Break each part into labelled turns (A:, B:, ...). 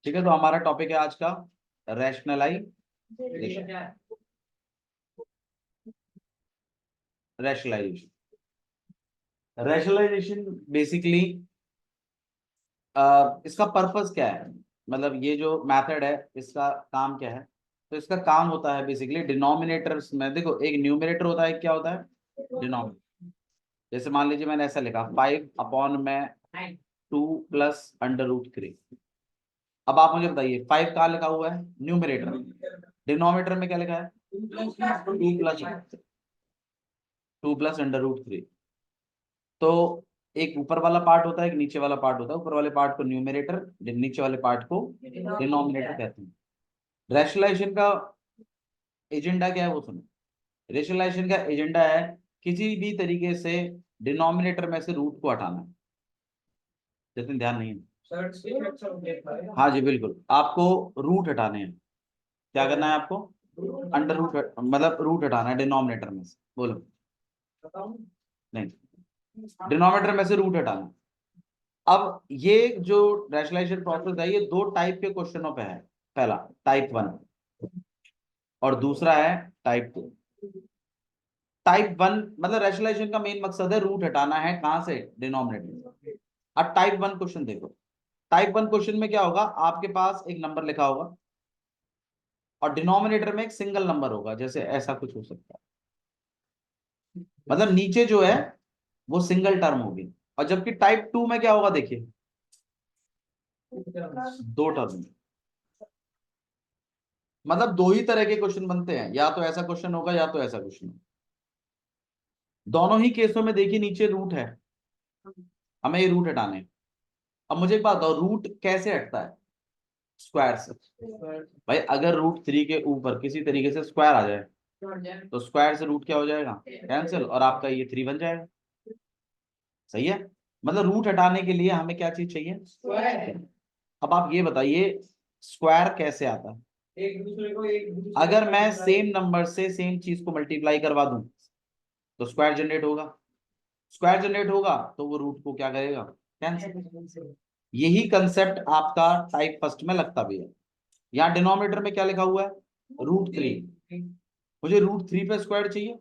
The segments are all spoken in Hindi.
A: ठीक है, तो हमारा टॉपिक है आज का रैशनलाइजेशन। रैशनलाइजेशन रैशनलाइजेशन बेसिकली इसका पर्पस क्या है, मतलब ये जो मेथड है इसका काम क्या है। तो इसका काम होता है बेसिकली डिनोमिनेटर्स में। देखो, एक न्यूमरेटर होता है, क्या होता है डिनोमिनेटर। जैसे मान लीजिए मैंने ऐसा लिखा 5 में 2 + √3। अब आप मुझे बताइए 5 कहाँ लिखा हुआ है न्यूमरेटर में, डिनोमिनेटर में क्या लिखा है 2 + √3। तो एक ऊपर वाला पार्ट होता है, एक नीचे वाला पार्ट होता है। ऊपर वाले पार्ट को न्यूमरेटर, नीचे वाले पार्ट को डिनोमिनेटर कहते हैं। रैशनलाइजेशन का एजेंडा क्या है वो सुनो। रैशनलाइजेशन का एजेंडा है किसी भी तरीके से डिनोमिनेटर में से रूट को हटाना है। जितने ध्यान नहीं है, हाँ जी बिल्कुल, आपको रूट हटाने हैं। क्या करना है आपको, अंडर रूट, मतलब रूट हटाना है डिनोमिनेटर में से। बोलो, नहीं, डिनोमिनेटर में से रूट हटाना। अब ये जो रैशनलाइजेशन प्रोसेस है ये दो टाइप के क्वेश्चनों पे है। पहला टाइप 1 और दूसरा है टाइप 2। टाइप 1 मतलब रैशनलाइजेशन का मेन मकसद है रूट हटाना है, कहां से, डिनोमिनेटर। अब टाइप 1 क्वेश्चन देखो। टाइप 1 क्वेश्चन में क्या होगा, आपके पास एक नंबर लिखा होगा और डिनोमिनेटर में एक सिंगल नंबर होगा, जैसे ऐसा कुछ हो सकता है। मतलब नीचे जो है वो सिंगल टर्म होगी। और जबकि टाइप 2 में क्या होगा देखिए, दो टर्म। मतलब दो ही तरह के क्वेश्चन बनते हैं, या तो ऐसा क्वेश्चन होगा या तो ऐसा क्वेश्चन होगा। दोनों ही केसों में देखिए नीचे रूट है, हमें ये रूट हटाने हैं। अब मुझे एक बात बताओ, रूट कैसे हटता है, स्क्वायर से। भाई अगर √3 के ऊपर किसी तरीके से स्क्वायर आ जाए तो स्क्वायर से रूट क्या हो जाएगा, कैंसिल, और आपका ये 3 बन जाएगा। सही है, मतलब रूट हटाने के लिए हमें क्या चीज चाहिए, स्क्वायर। अब आप ये बताइए स्क्वायर कैसे आता है। अगर मैं सेम नंबर से सेम चीज को मल्टीप्लाई करवा दूं तो स्क्वायर जनरेट होगा। स्क्वायर जनरेट होगा तो वो रूट को क्या करेगा, कैंसिल। यही कंसेप्ट आपका टाइप फर्स्ट में लगता भी है। यहाँ डिनोमिनेटर में क्या लिखा हुआ है, √3। मुझे √3 पे स्क्वायर चाहिए,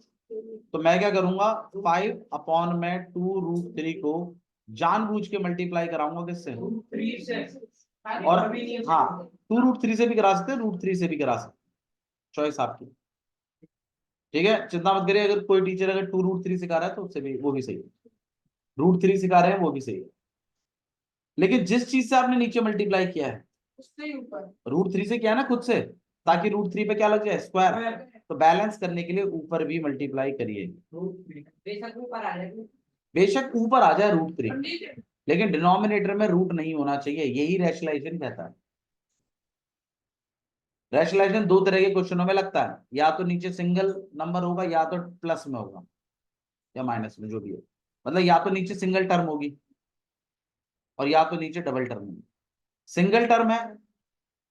A: तो मैं क्या करूंगा, 5/2 √3 को जानबूझ के मल्टीप्लाई कराऊंगा किससे, और हाँ 2 √3 से भी करा सकते हैं, √3 से भी करा सकते, चॉइस आपकी। ठीक है, चिंता मत करिए, अगर कोई टीचर अगर 2 √3 सिखा रहा है तो उससे भी वो भी सही है, √3 सिखा रहे हैं वो भी सही है। लेकिन जिस चीज से आपने नीचे मल्टीप्लाई किया है उससे ऊपर, √3 से किया है ना खुद से, ताकि √3 पे क्या लग जाए, स्क्वायर। तो बैलेंस करने के लिए ऊपर भी मल्टीप्लाई करिए, बेशक ऊपर आ जाए √3, लेकिन डिनोमिनेटर में रूट नहीं होना चाहिए। यही रैशनलाइजेशन कहता है। रैशनलाइजेशन दो तरह के क्वेश्चनों में लगता है, या तो नीचे सिंगल नंबर होगा या तो प्लस में होगा या माइनस में, जो भी हो। मतलब या तो नीचे सिंगल टर्म होगी और या तो नीचे डबल टर्म होगी। सिंगल टर्म है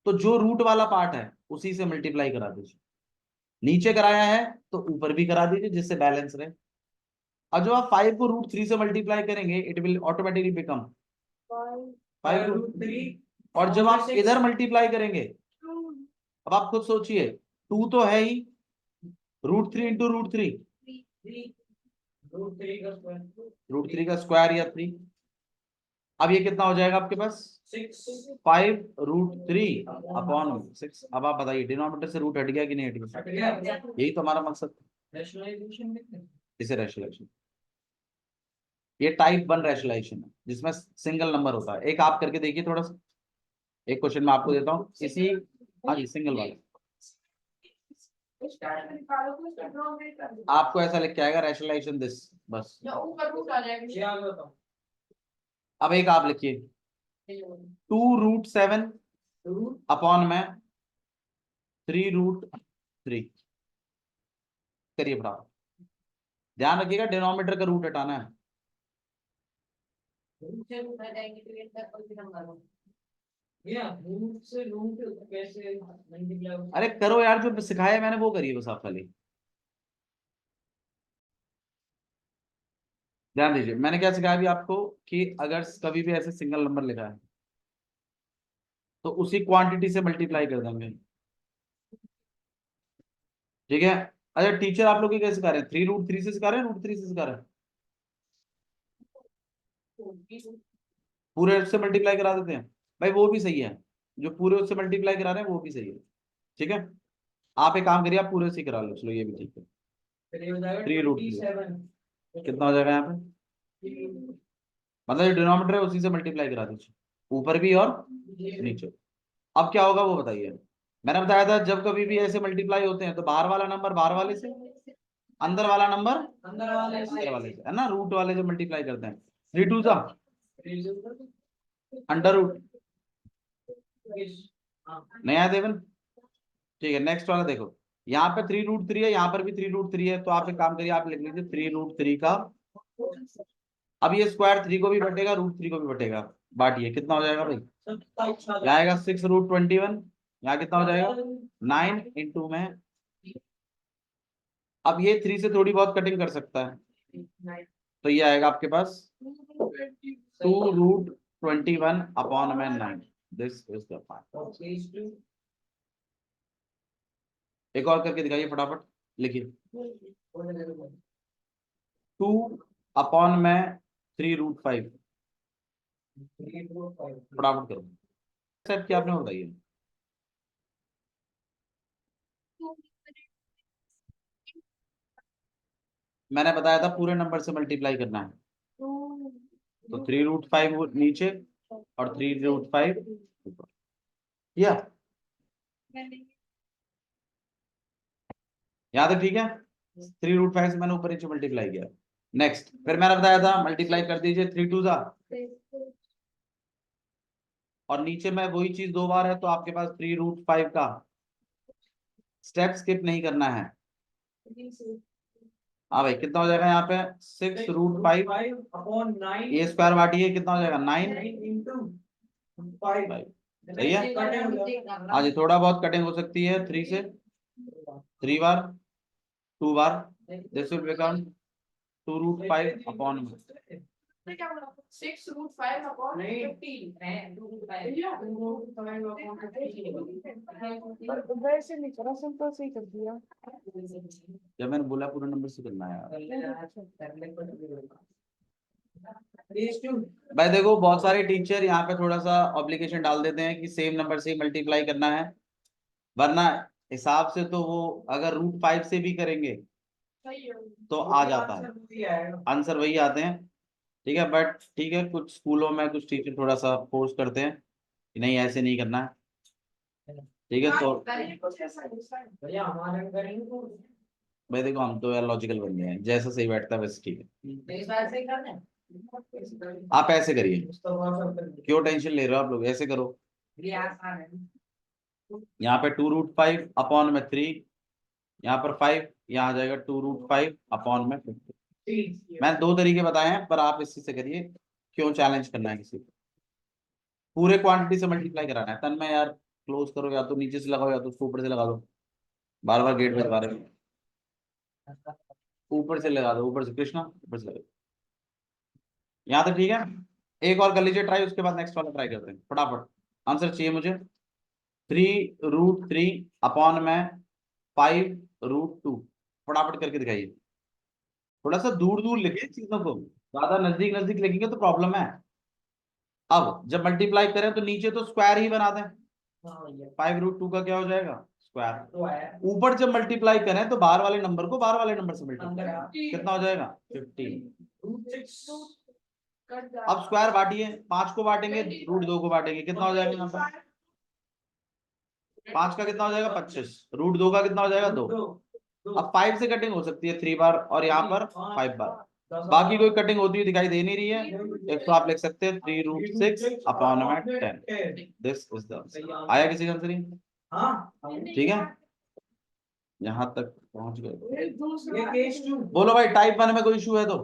A: तो जो रूट वाला पार्ट है उसी से मल्टीप्लाई करा दीजिए, नीचे कराया है तो ऊपर भी करा दीजिए, जिससे बैलेंस रहे। और जब आप 5 को √3 से मल्टीप्लाई करेंगे इट विल ऑटोमेटिकली बिकम 5 √3। और जब आप इधर मल्टीप्लाई करेंगे, अब आप खुद सोचिए, 2 तो है ही, √3 इंटू √3, √3 का स्क्वायर या 3। अब ये कितना हो जाएगा आपके पास, 5 √3/6। अब आप बताइए डिनोमिनेटर से रूट हट गया कि नहीं हट गया, यही तो हमारा मकसद था। इसे रैशनलाइजेशन, ये टाइप 1 रैशनलाइजेशन है जिसमें सिंगल नंबर होता है। एक आप करके देखिए थोड़ा सा, एक क्वेश्चन मैं आपको देता हूँ इसी, हाँ जी सिंगल वाला। आपको ऐसा लिख के आएगा रैशनलाइजेशन दिस, बस। अब एक आप लिखिए 2 √7 अपॉन में 3 √3। करिए बराबर, ध्यान रखिएगा डिनोमिनेटर का रूट हटाना है। अरे करो यार, जो सिखाया मैंने वो करिए बस आप खाली। ध्यान दीजिए मैंने क्या सिखाया भी आपको, कि अगर कभी भी ऐसे सिंगल नंबर लिखा है तो उसी क्वांटिटी से मल्टीप्लाई कर देंगे, ठीक है। अच्छा टीचर आप लोग ये कैसे सिखा रहे हैं, 3√3 से सिखा रहे हैं, √3 से सिखा रहे हैं? पूरे से मल्टीप्लाई करा देते हैं भाई, वो भी सही है, जो पूरे उससे मल्टीप्लाई करा रहे हैं वो भी सही है, ठीक है। आप एक काम करिए, आप पूरे से करा लो, चलो ये भी ठीक है। 3√3 कितना हो जाएगा यहाँ पे, मतलब जो डिनोमिनेटर है उसी से मल्टीप्लाई करा दीजिए, ऊपर भी और नीचे। अब क्या होगा वो बताइए। मैंने बताया था जब कभी भी ऐसे मल्टीप्लाई होते हैं तो बाहर वाला नंबर बाहर वाले से, अंदर वाला नंबर अंदर वाले से, है ना, रूट वाले जो मल्टीप्लाई करते हैं। 3 2 सा अंडर रूट, नहीं आया देवन, ठीक है। नेक्स्ट वाला देखो, यहाँ पे 3√3 है, यहाँ पर भी 3√3 है, तो आप एक काम करिए, आप लिख लीजिए 3√3 का, अब ये स्क्वायर 3 को भी बटेगा, √3 को भी बटेगा, बांटिए, कितना हो जाएगा भाई, यहाँ आएगा 6√21, यहाँ कितना हो जाएगा 9 इंटू में, अब ये 3 से थोड़ी बहुत कटिंग कर सकता है, तो ये आएगा आपके पास 2√21/9, दिस इज द पार्ट। एक और करके दिखाइए फटाफट, लिखिए 2/3√5, फटाफट करो, सेट क्या आपने बताइए। मैंने बताया था पूरे नंबर से मल्टीप्लाई करना है, तो 3√5 नीचे और 3√5 ऊपर, या यहाँ तक ठीक है। 3√5 से मैंने ऊपर नीचे मल्टीप्लाई किया। नेक्स्ट फिर मैंने बताया था मल्टीप्लाई कर दीजिए 3 2 सा, और नीचे में वही चीज दो बार है, तो आपके पास 3√5 का स्टेप स्किप नहीं करना है। हाँ भाई कितना हो जाएगा यहाँ पे 6√5 ये स्क्वायर बांटिए, कितना हो जाएगा 9 सही है। हाँ जी थोड़ा बहुत कटिंग हो सकती है 3 से, 3 बार 2 बार, दिस विल बिकम 2√5
B: वैसे नहीं करा, सिंपल से ही कर दिया।
A: जब मैंने बोला पूरा नंबर से करना है भाई, देखो बहुत सारे टीचर यहाँ पे थोड़ा सा ऑब्लिगेशन डाल देते हैं कि सेम नंबर से मल्टीप्लाई करना है, वरना हिसाब से तो वो अगर √5 से भी करेंगे तो आ जाता है, आंसर वही आते हैं, ठीक है। बट ठीक है, कुछ स्कूलों में कुछ टीचर थोड़ा सा फोर्स करते हैं कि नहीं ऐसे नहीं करना है, ठीक है। तो भाई देखो हम तो यार लॉजिकल बन गए हैं, जैसा सही बैठता है वैसे ठीक है। आप ऐसे करिए, क्यों टेंशन ले रहे हो आप लोग, ऐसे करो, यहाँ पे 2√5/3, यहाँ पर 5, यहाँ आ जाएगा 2√5/50। मैंने दो तरीके बताए हैं, पर आप इसी से करिए, क्यों चैलेंज करना है किसी को, पूरे क्वांटिटी से मल्टीप्लाई कराना है। तन में यार क्लोज करो, या तो नीचे से लगाओ या तो उसको ऊपर से लगा दो, बार बार गेट बजवा रहे हो, ऊपर से लगा दो, ऊपर से कृष्णा ऊपर से लगा दो, यहाँ तक ठीक है। एक और कर लीजिए ट्राई, उसके बाद नेक्स्ट वाला ट्राई करते हैं फटाफट। आंसर चाहिए मुझे 3√3/5√2, फटाफट करके दिखाइए। थोड़ा सा दूर दूर लिखे चीजों को, ज्यादा नजदीक नजदीक लिखेंगे तो प्रॉब्लम है। अब जब मल्टीप्लाई करें तो नीचे तो स्क्वायर ही बना दें, 5√2 का क्या हो जाएगा स्क्वायर, ऊपर जब मल्टीप्लाई करें तो बाहर वाले नंबर को बाहर वाले नंबर से मल्टीप्लाई, कितना हो जाएगा 15। अब स्क्वायर बांटिए, 5 को बांटेंगे √2 को बांटेंगे, कितना हो जाएगा यहाँ पर 5 का कितना हो जाएगा 25, √2 का कितना हो जाएगा 2। अब 5 से कटिंग हो सकती है 3 बार, और यहाँ पर 5 बार, बाकी कोई कटिंग होती हुई दिखाई दे नहीं रही है, एक तो आप लिख सकते हैं 3√6/10, दिस इज द, आया किसी का आंसर, ठीक है। यहाँ तक पहुंच गए, बोलो भाई टाइप 1 में कोई इशू है तो,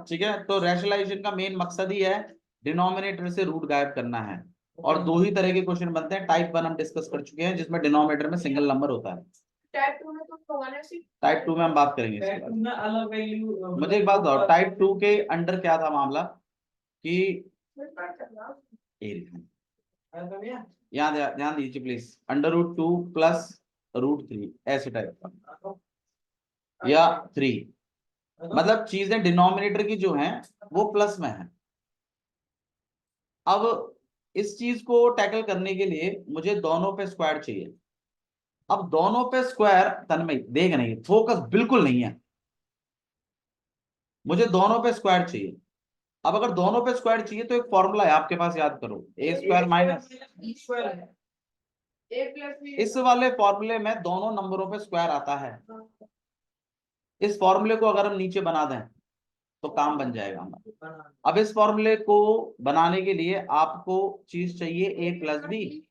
A: ठीक है। तो रैशनलाइजेशन का मेन मकसद ही है डिनोमिनेटर से रूट गायब करना है, और दो ही तरह के क्वेश्चन बनते हैं, टाइप 1 हम डिस्कस कर चुके हैं जिसमें डिनोमिनेटर में सिंगल नंबर होता है, टाइप 2 में हम बात करेंगे इसके बाद। मुझे एक बात बताओ, टाइप 2 के अंडर क्या था मामला कि यहाँ ध्यान दीजिए प्लीज, √2 प्लस √3 ऐसे टाइप का, या 3, मतलब चीजें डिनोमिनेटर की जो हैं वो प्लस में है। अब इस चीज को टैकल करने के लिए मुझे दोनों पे स्क्वायर चाहिए। अब दोनों पे स्क्वायर, तन्मय देख नहीं, फोकस बिल्कुल नहीं है, मुझे दोनों पे स्क्वायर चाहिए। अब अगर दोनों पे स्क्वायर चाहिए तो एक फॉर्मूला है आपके पास, याद करो, ए स्क्वायर माइनस, इस वाले फॉर्मूले में दोनों नंबरों पे स्क्वायर आता है। इस फॉर्मूले को अगर हम नीचे बना दें तो काम बन जाएगा हमारा। अब इस फॉर्मूले को बनाने के लिए आपको चीज चाहिए a प्लस बी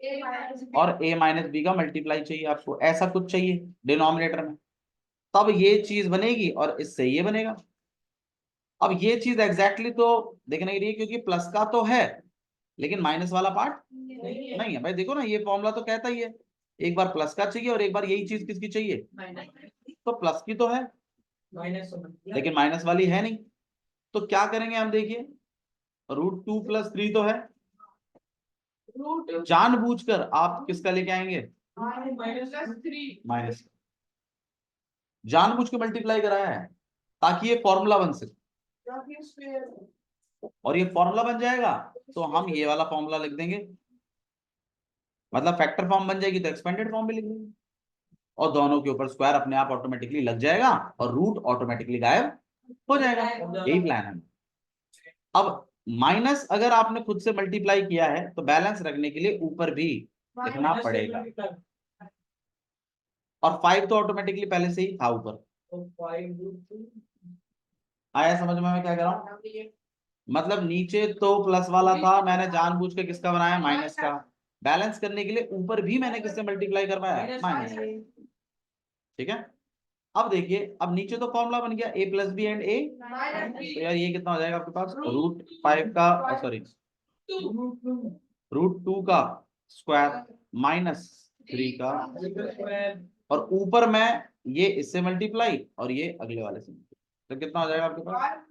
A: और a माइनस बी का मल्टीप्लाई चाहिए आपको, ऐसा कुछ चाहिए डिनोमिनेटर में, तब ये चीज बनेगी और इससे ये बनेगा। अब ये चीज एग्जैक्टली तो देखने के लिए, क्योंकि प्लस का तो है लेकिन माइनस वाला पार्ट नहीं है भाई। देखो ना, ये फॉर्मूला तो कहता ही है एक बार प्लस का चाहिए और एक बार यही चीज किसकी चाहिए, तो प्लस की तो है लेकिन माइनस वाली है नहीं। तो क्या करेंगे हम, देखिए √2 प्लस 3 तो है, जानबूझकर आप किसका लेके आएंगे, माइनस, जानबूझ के मल्टीप्लाई कराया है ताकि ये फॉर्मूला बन सके, और ये फॉर्मूला बन जाएगा तो हम ये वाला फॉर्मूला लिख देंगे, मतलब फैक्टर फॉर्म बन जाएगी तो एक्सपेंडेड फॉर्म भी लिख देंगे, और दोनों के ऊपर स्क्वायर अपने आप ऑटोमेटिकली लग जाएगा और रूट ऑटोमेटिकली गायब हो जाएगा। यही प्लान है। अब माइनस अगर आपने खुद से मल्टीप्लाई किया है तो बैलेंस रखने के लिए ऊपर भी लिखना पड़ेगा, और 5 तो ऑटोमेटिकली पहले से ही था ऊपर। आया समझ में मैं क्या कर रहा हूँ, मतलब नीचे तो प्लस वाला था, मैंने जानबूझ के किसका बनाया, माइनस का, बैलेंस करने के लिए ऊपर भी मैंने किससे मल्टीप्लाई करवाया, माइनस। ठीक है, अब देखिए, अब नीचे तो फॉर्मूला बन गया a plus b and a, तो यार ये कितना हो जाएगा आपके पास, √5 का, सॉरी √2 का स्क्वायर माइनस 3 का, और ऊपर में ये इससे मल्टीप्लाई और ये अगले वाले से, तो कितना हो जाएगा आपके पास,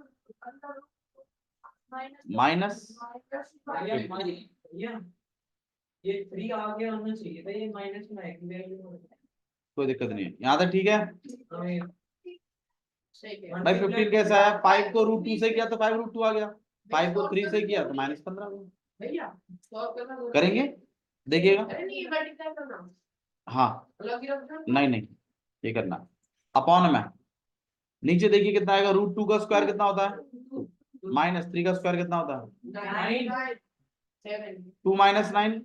A: माइनस,
C: ये 3 आगे आना चाहिए था, ये माइनस में है,
A: कोई दिक्कत नहीं है, यहाँ तक ठीक है भाई। 15 कैसा है, 5 को √2 से किया तो 5√2 आ गया, 5 को 3 से किया तो -15 आ गया। करेंगे, देखिएगा, हाँ नहीं नहीं, ये करना अपॉन में, नीचे देखिए कितना आएगा, √2 का स्क्वायर कितना होता है, -3 का स्क्वायर कितना होता है, 2 - 9,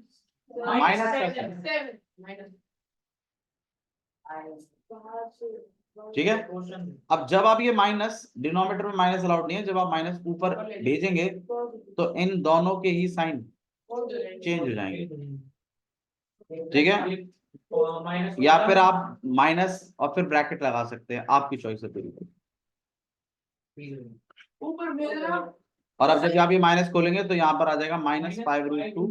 A: ठीक है। अब जब आप ये माइनस, डिनोमिनेटर में माइनस अलाउड नहीं है, जब आप माइनस ऊपर भेजेंगे तो इन दोनों के ही साइन चेंज हो जाएंगे, ठीक है, या फिर आप माइनस और फिर ब्रैकेट लगा सकते हैं, आपकी चॉइस है पूरी। और अब जब आप ये माइनस खोलेंगे तो यहाँ पर आ जाएगा -5√2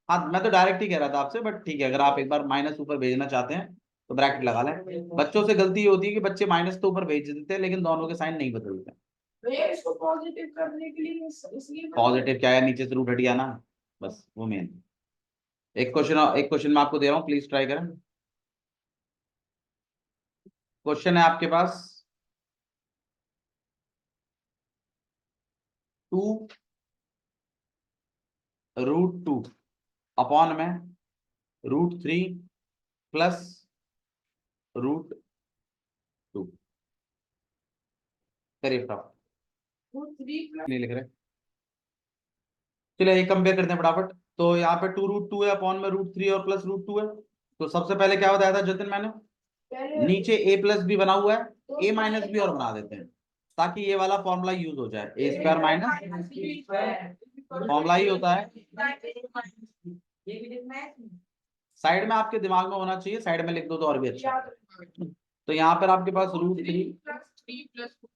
A: हाँ, मैं तो डायरेक्ट ही कह रहा था आपसे, बट ठीक है, अगर आप एक बार माइनस ऊपर भेजना चाहते हैं तो ब्रैकेट लगा लें। बच्चों से गलती ये होती है कि बच्चे माइनस तो ऊपर भेज देते हैं लेकिन दोनों के साइन नहीं बदलते।
B: इसको पॉजिटिव करने के लिए इसलिए
A: पॉजिटिव क्या है, नीचे से रूट हट गया ना, बस वो मेन। एक क्वेश्चन मैं आपको दे रहा हूँ, प्लीज ट्राई करें। क्वेश्चन है आपके पास, 2√2 अपॉन में √3 प्लस √2, करिए फटाफट, नहीं लिख रहे, चलिए एक कंपेयर करते हैं फटाफट। तो यहाँ पे 2√2 है, अपॉन में √3 और प्लस √2 है, तो सबसे पहले क्या बताया था जतिन मैंने, नीचे a प्लस बी बना हुआ है, a माइनस बी और बना देते हैं ताकि ये वाला फॉर्मूला यूज हो जाए, a स्क्वायर माइनस फॉर्मूला ही होता है, साइड में आपके दिमाग में होना चाहिए, साइड में लिख दो तो और भी अच्छा। तो यहाँ पर आपके पास √3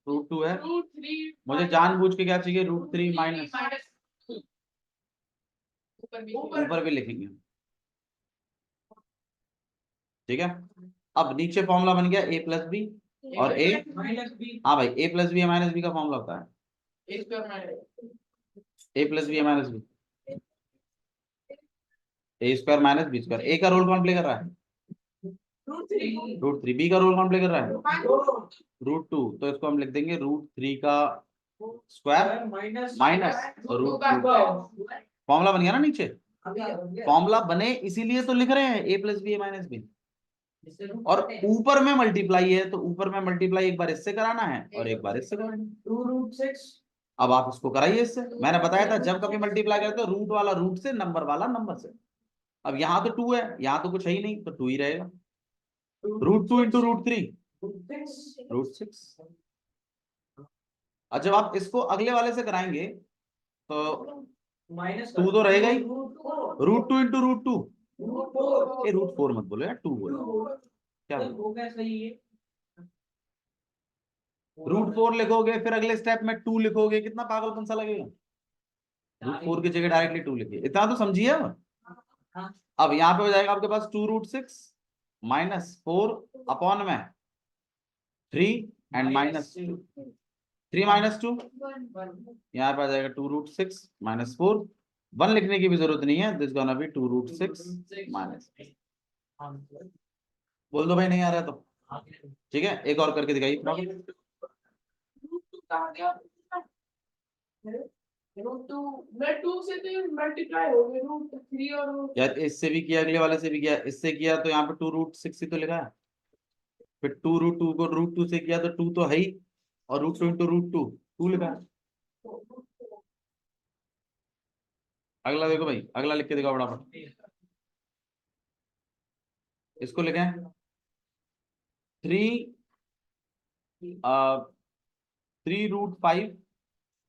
A: √2 है, मुझे जानबूझ के क्या चाहिए, √3 माइनस, ऊपर भी लिखेंगे, ठीक है। अब नीचे फॉर्मूला बन गया a प्लस बी और a माइनस बी, हाँ भाई, a plus B minus B का फॉर्मूला होता है, a plus B minus B, A square minus B square. A का रोल कौन प्ले कर रहा है?
B: √3
A: √3। बी का रोल कौन प्ले कर रहा है?
B: √2
A: √2। तो इसको हम लिख देंगे √3 का स्क्वायर
C: माइनस
A: माइनस
B: √2 का
A: √2। फॉर्मूला बन गया ना नीचे।
C: अभी
A: फॉर्मूला बने इसीलिए तो लिख रहे हैं ए प्लस बी ए माइनस बी। और ऊपर में मल्टीप्लाई है तो ऊपर में मल्टीप्लाई एक बार इससे कराना है और एक बार इससे कराना है।
C: 2√6
A: अब आप इसको कराइए इससे। मैंने बताया था जब कभी मल्टीप्लाई करते हो रूट वाला रूट से, नंबर वाला नंबर से। अब यहाँ तो 2 है, यहाँ तो कुछ है ही नहीं तो 2 ही रहेगा। √2 इंटू √3 √6। और जब आप इसको अगले वाले से कराएंगे तो
C: माइनस
A: 2 तो रहेगा ही। √2 इंटू √2
B: √4
A: ये √4 मत बोलो यार, 2 बोलो। क्या बोलो?
C: हो गया सही है।
A: √4 लिखोगे फिर अगले स्टेप में 2 लिखोगे, कितना पागलपन सा लगेगा। √4 की जगह डायरेक्टली 2 लिखिए, इतना तो समझिए। अब यहाँ पे हो जाएगा आपके पास 2√6 माइनस 4 अपॉन में 3 एंड माइनस 3 माइनस 2। यहाँ पे आ जाएगा 2√6 माइनस 4। 1 लिखने की भी जरूरत नहीं है, दिस गोना बी 2√6 माइनस। बोल दो भाई नहीं आ रहा तो ठीक है, एक और करके दिखाइए।
B: √2 कहाँ गया? √2 मैं 2 से तो मल्टीप्लाई हो गए √3 और
A: यार इससे भी किया, अगले वाले से भी किया, इससे किया तो यहाँ पे 2√6 ही तो लिखा है। फिर 2√2 को √2 से किया तो 2 तो है ही, और √2 इंटू √2 2 लिखा है। अगला देखो भाई, अगला लिख के दिखाओ फटाफट। इसको लिखें 3 3√5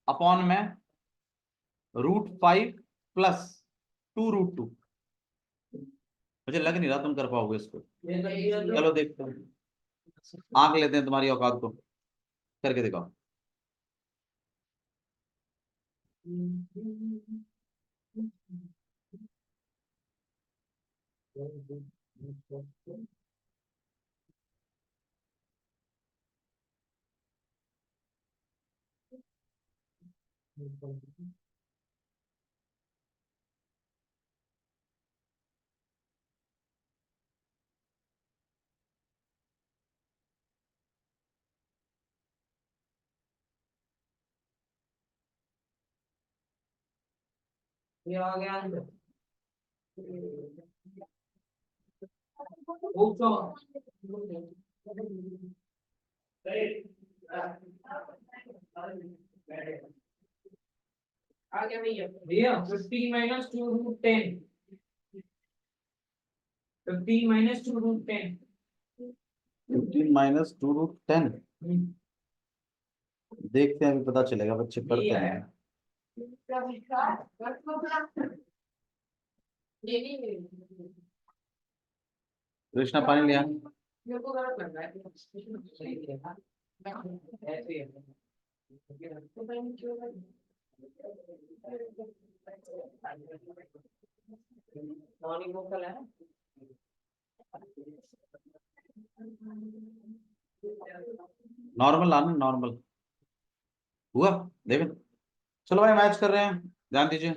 A: अपॉन में √5 प्लस 2√2। मुझे लग नहीं रहा तुम कर पाओगे इसको। चलो देखते हैं, आंक लेते हैं तुम्हारी औकात को, करके दिखाओ।
C: ये आ गया अंदर। पूछो
B: आ गया
C: भैया
B: भैया
C: 15 माइनस 2√10 15 माइनस 2√10
A: 15 माइनस 2√10 देखते हैं, अभी पता चलेगा, बच्चे पढ़ते हैं।
B: ये नहीं
A: कृष्णा पानी लिया।
B: मेरे को गलत लग रहा है
C: ऐसे है।
B: तो मैं क्यों
C: मॉर्निंग वॉक का है
A: नॉर्मल आना, नॉर्मल हुआ देविन। चलो भाई मैच कर रहे हैं, ध्यान दीजिए।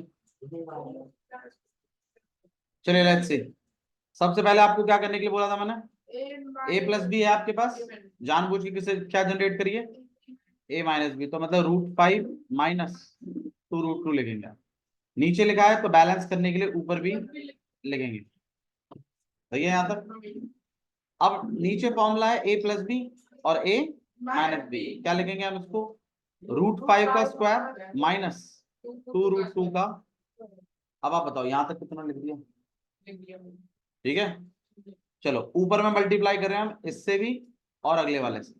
A: चलिए लेट्स सी। सबसे पहले आपको क्या करने के लिए बोला था मैंने? ए प्लस बी है आपके पास, जानबूझ के किसे क्या जनरेट करिए? ए माइनस बी। तो मतलब √5 माइनस 2√2 लिखेंगे। नीचे लिखा है तो बैलेंस करने के लिए ऊपर भी लिखेंगे। सही है यहाँ तक। अब नीचे फॉर्मूला है ए प्लस बी और ए माइनस बी। क्या लिखेंगे हम इसको? √5 का स्क्वायर माइनस 2√2 का। अब आप बताओ यहाँ तक कितना लिख दिया? ठीक है, चलो ऊपर में मल्टीप्लाई कर रहे हैं हम इससे भी और अगले वाले से।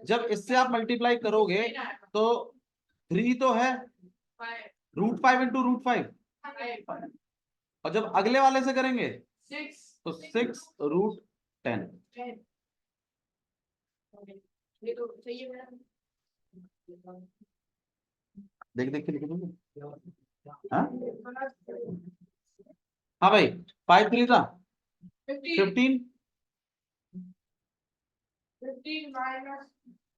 A: जब इससे आप मल्टीप्लाई करोगे तो 3 तो है, √5 इंटू √5। और जब अगले वाले से करेंगे तो 6√10।
B: ये तो सही है मैडम।
A: देख देख के लिख दोगे? हाँ हाँ भाई, 5 3 था 15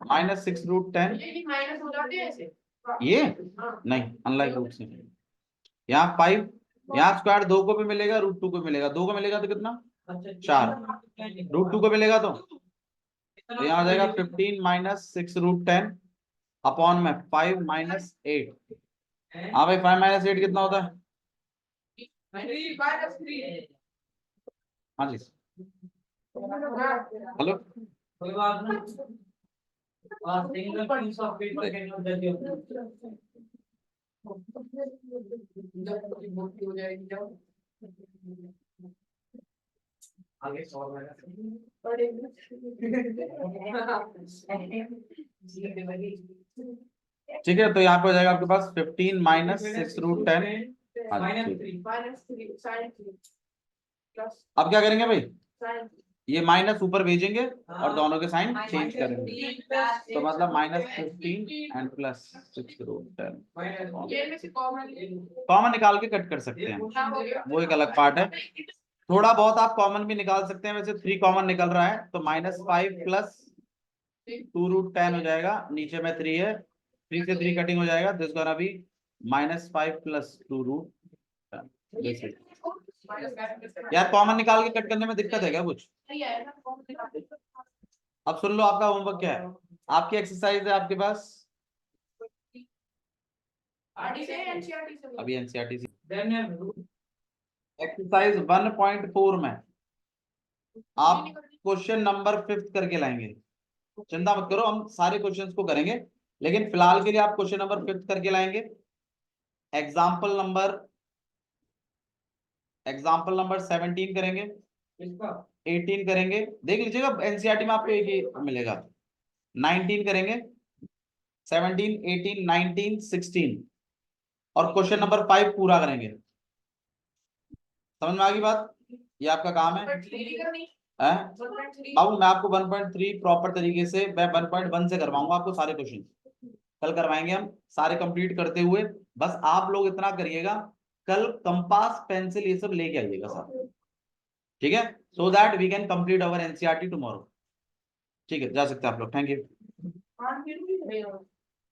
A: माइनस 6√10।
B: माइनस हो जाते हैं ऐसे।
A: ये
B: हाँ।
A: नहीं, अनलाइक रूट से। यहाँ 5 यहाँ स्क्वायर 2 को भी मिलेगा, √2 को मिलेगा, 2 को मिलेगा तो कितना,
C: अच्छा
A: 4, √2 को मिलेगा तो यहाँ आ जाएगा 15 माइनस 6√10 अपॉन में 5 माइनस 8। हाँ भाई 5 माइनस 8 कितना होता है?
B: 3 minus 3
A: हाँ जी हेलो,
C: कोई बात नहीं, और single piece of paper can not जज योर
B: मोटी हो जाएगी जब
C: आगे सॉल्व होगा।
A: ठीक है, तो यहाँ पे हो जाएगा आपके पास 15 माइनस 6√10।
C: माइनस
A: ठीक।
C: 3
B: -3 sin 3 प्लस
A: अब क्या करेंगे भाई,
B: sin
A: ये माइनस ऊपर भेजेंगे और दोनों के साइन चेंज करेंगे, तो मतलब -15 एंड प्लस 6√10
B: ये में से कॉमन
A: कॉमन निकाल के कट कर सकते हैं, वो एक अलग पार्ट है। थोड़ा बहुत आप कॉमन भी निकाल सकते हैं, वैसे 3 कॉमन निकल रहा है तो -5 प्लस 2√10 हो जाएगा, नीचे में 3 है, 3 से 3 कटिंग हो जाएगा, दिस गोना बी -5 प्लस 2√10। यार कॉमन निकाल के कट करने में दिक्कत है क्या कुछ? अब सुन लो, आपका होमवर्क क्या है, आपकी एक्सरसाइज है आपके पास अभी एनसीईआरटी से
C: देन
A: एक्सरसाइज 1.4 में आप क्वेश्चन नंबर 5 करके लाएंगे। चिंता मत करो, हम सारे क्वेश्चंस को करेंगे, लेकिन फिलहाल के लिए आप क्वेश्चन नंबर 5 करके लाएंगे। एग्जाम्पल नंबर 17 करेंगे,
C: इसका
A: 18 करेंगे, देख लीजिएगा एनसीईआरटी में आपको एक ही मिलेगा, 19 करेंगे, 17, 18, 19, 16 और क्वेश्चन नंबर 5 पूरा करेंगे। समझ में आ गई बात? ये आपका काम है। बाबू मैं आपको 1.3 प्रॉपर तरीके से, मैं 1.1 से करवाऊंगा आपको सारे क्वेश्चन, कल करवाएंगे हम सारे कंप्लीट करते हुए। बस आप लोग इतना करिएगा, कल कंपास पेंसिल ये सब लेके आइएगा साथ, ठीक है, so that we can complete our NCERT tomorrow. ठीक है, जा सकते हैं आप लोग, थैंक यू।